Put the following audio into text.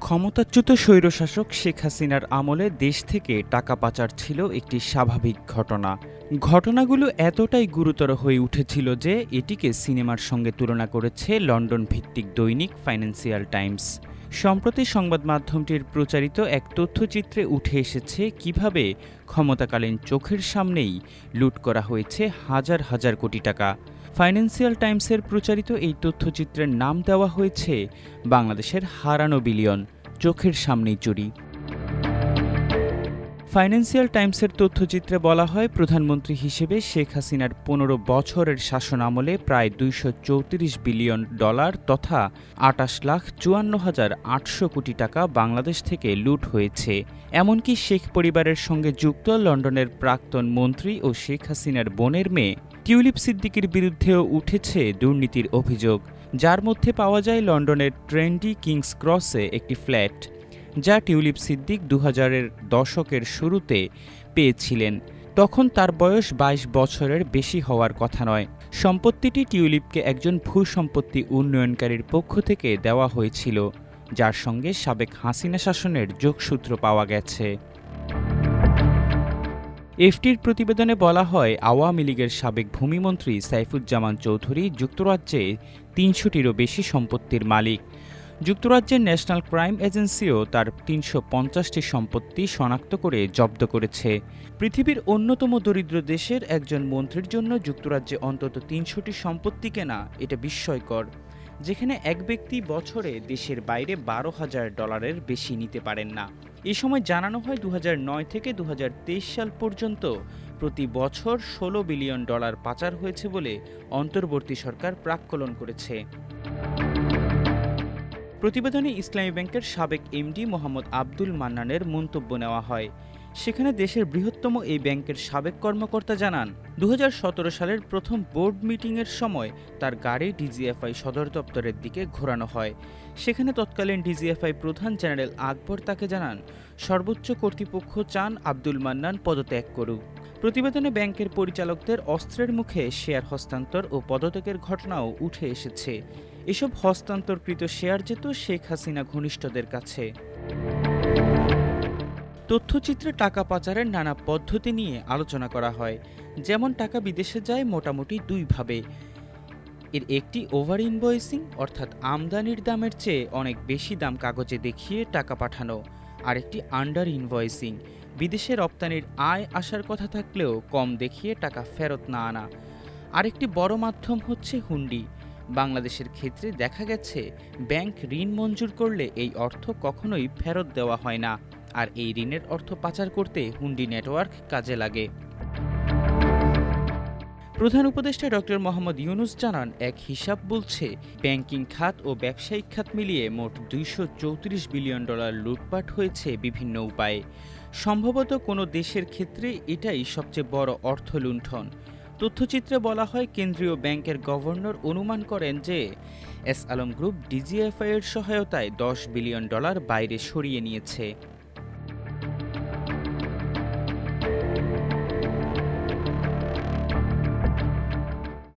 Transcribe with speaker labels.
Speaker 1: ক্ষমতাচ্যুত স্বৈরশাসক শেখ হাসিনার আমলে দেশ থেকে টাকা পাচার ছিল একটি স্বাভাবিক ঘটনা। ঘটনাগুলো এতটাই গুরুতর হয়ে উঠেছিল যে এটিকে সিনেমার সঙ্গে তুলনা করেছে লন্ডন ভিত্তিক দৈনিক ফাইন্যান্সিয়াল টাইমস। সম্প্রতি সংবাদ মাধ্যমটির প্রচারিত এক তথ্যচিত্রে উঠে এসেছে কিভাবে ক্ষমতাকালীন চোখের সামনেই লুট করা হয়েছে হাজার হাজার কোটি টাকা। ফাইন্যান্সিয়াল টাইমসের প্রচারিত এই তথ্যচিত্রের নাম দেওয়া হয়েছে বাংলাদেশের হারানো বিলিয়ন, চোখের সামনেই চুরি। ফাইন্যান্সিয়াল টাইমসের তথ্যচিত্রে বলা হয়, প্রধানমন্ত্রী হিসেবে শেখ হাসিনার ১৫ বছরের শাসন আমলে প্রায় $২৩৪ বিলিয়ন তথা ২৮,৫৪,৮০০ কোটি টাকা বাংলাদেশ থেকে লুট হয়েছে। এমনকি শেখ পরিবারের সঙ্গে যুক্ত লন্ডনের প্রাক্তন মন্ত্রী ও শেখ হাসিনার বোনের মেয়ে টিউলিপ সিদ্দিকীর বিরুদ্ধেও উঠেছে দুর্নীতির অভিযোগ, যার মধ্যে পাওয়া যায় লন্ডনের ট্রেন্ডি কিংস ক্রসে একটি ফ্ল্যাট, যা টিউলিপ সিদ্দিক ২০০০-এর দশকের শুরুতে পেয়েছিলেন। তখন তার বয়স ২২ বছরের বেশি হওয়ার কথা নয়। সম্পত্তিটি টিউলিপকে একজন ভূসম্পত্তি উন্নয়নকারীর পক্ষ থেকে দেওয়া হয়েছিল, যার সঙ্গে সাবেক হাসিনা শাসনের যোগসূত্র পাওয়া গেছে। এফটির প্রতিবেদনে বলা হয়, আওয়ামী লীগের সাবেক ভূমিমন্ত্রী সাইফুজ্জামান চৌধুরী যুক্তরাজ্যে ৩০০টিরও বেশি সম্পত্তির মালিক। যুক্তরাজ্যের ন্যাশনাল ক্রাইম এজেন্সিও তার ৩৫০টি সম্পত্তি শনাক্ত করে জব্দ করেছে। পৃথিবীর অন্যতম দরিদ্র দেশের একজন মন্ত্রীর জন্য যুক্তরাজ্যে অন্তত ৩০০টি সম্পত্তি কেনা এটা বিস্ময়কর, যেখানে এক ব্যক্তি বছরে দেশের বাইরে $১২,০০০ বেশি নিতে পারেন না। এ সময় জানানো হয় ২০০৯ থেকে ২০২৩ সাল পর্যন্ত প্রতি বছর $১৬ বিলিয়ন পাচার হয়েছে বলে অন্তর্বর্তী সরকার প্রাক্কলন করেছে। প্রতিবেদনে ইসলামী ব্যাংকের সাবেক এমডি মোহাম্মদ আব্দুল মান্নানের মন্তব্য নেওয়া হয়। সেখানে দেশের বৃহত্তম এই ব্যাংকের সাবেক কর্মকর্তা জানান, ২০১৭ সালের প্রথম বোর্ড মিটিংয়ের সময় তার গাড়ি ডিজিএফআই সদর দপ্তরের দিকে ঘোরানো হয়। সেখানে তৎকালীন ডিজিএফআই প্রধান জেনারেল আকবর তাকে জানান, সর্বোচ্চ কর্তৃপক্ষ চান আব্দুল মান্নান পদত্যাগ করুক। প্রতিবেদনে ব্যাংকের পরিচালকদের অস্ত্রের মুখে শেয়ার হস্তান্তর ও পদত্যাগের ঘটনাও উঠে এসেছে। এসব হস্তান্তরকৃত শেয়ার যেত শেখ হাসিনা ঘনিষ্ঠদের কাছে। তথ্যচিত্রে টাকা পাচারের নানা পদ্ধতি নিয়ে আলোচনা করা হয়। যেমন টাকা বিদেশে যায় মোটামুটি দুইভাবে। এর একটি ওভার ইনভয়েসিং, অর্থাৎ আমদানির দামের চেয়ে অনেক বেশি দাম কাগজে দেখিয়ে টাকা পাঠানো, আরেকটি আন্ডার ইনভয়েসিং, বিদেশে রপ্তানির আয় আসার কথা থাকলেও কম দেখিয়ে টাকা ফেরত না আনা। আরেকটি বড় মাধ্যম হচ্ছে হুন্ডি। বাংলাদেশের ক্ষেত্রে দেখা গেছে, ব্যাংক ঋণ মঞ্জুর করলে এই অর্থ কখনোই ফেরত দেওয়া হয় না, আর এই ঋণের অর্থ পাচার করতে হুন্ডি নেটওয়ার্ক কাজে লাগে। প্রধান উপদেষ্টা ডক্টর মোহাম্মদ ইউনুস জানান, এক হিসাব বলছে ব্যাংকিং খাত ও ব্যবসায়িক খাত মিলিয়ে মোট $২৩৪ বিলিয়ন লুটপাট হয়েছে বিভিন্ন উপায়ে। সম্ভবত কোনো দেশের ক্ষেত্রে এটাই সবচেয়ে বড় অর্থ লুণ্ঠন। তথ্যচিত্রে বলা হয়, কেন্দ্রীয় ব্যাংকের গভর্নর অনুমান করেন যে এস আলম গ্রুপ ডিজিএফআই এর সহায়তায় $10 বিলিয়ন বাইরে সরিয়ে নিয়েছে।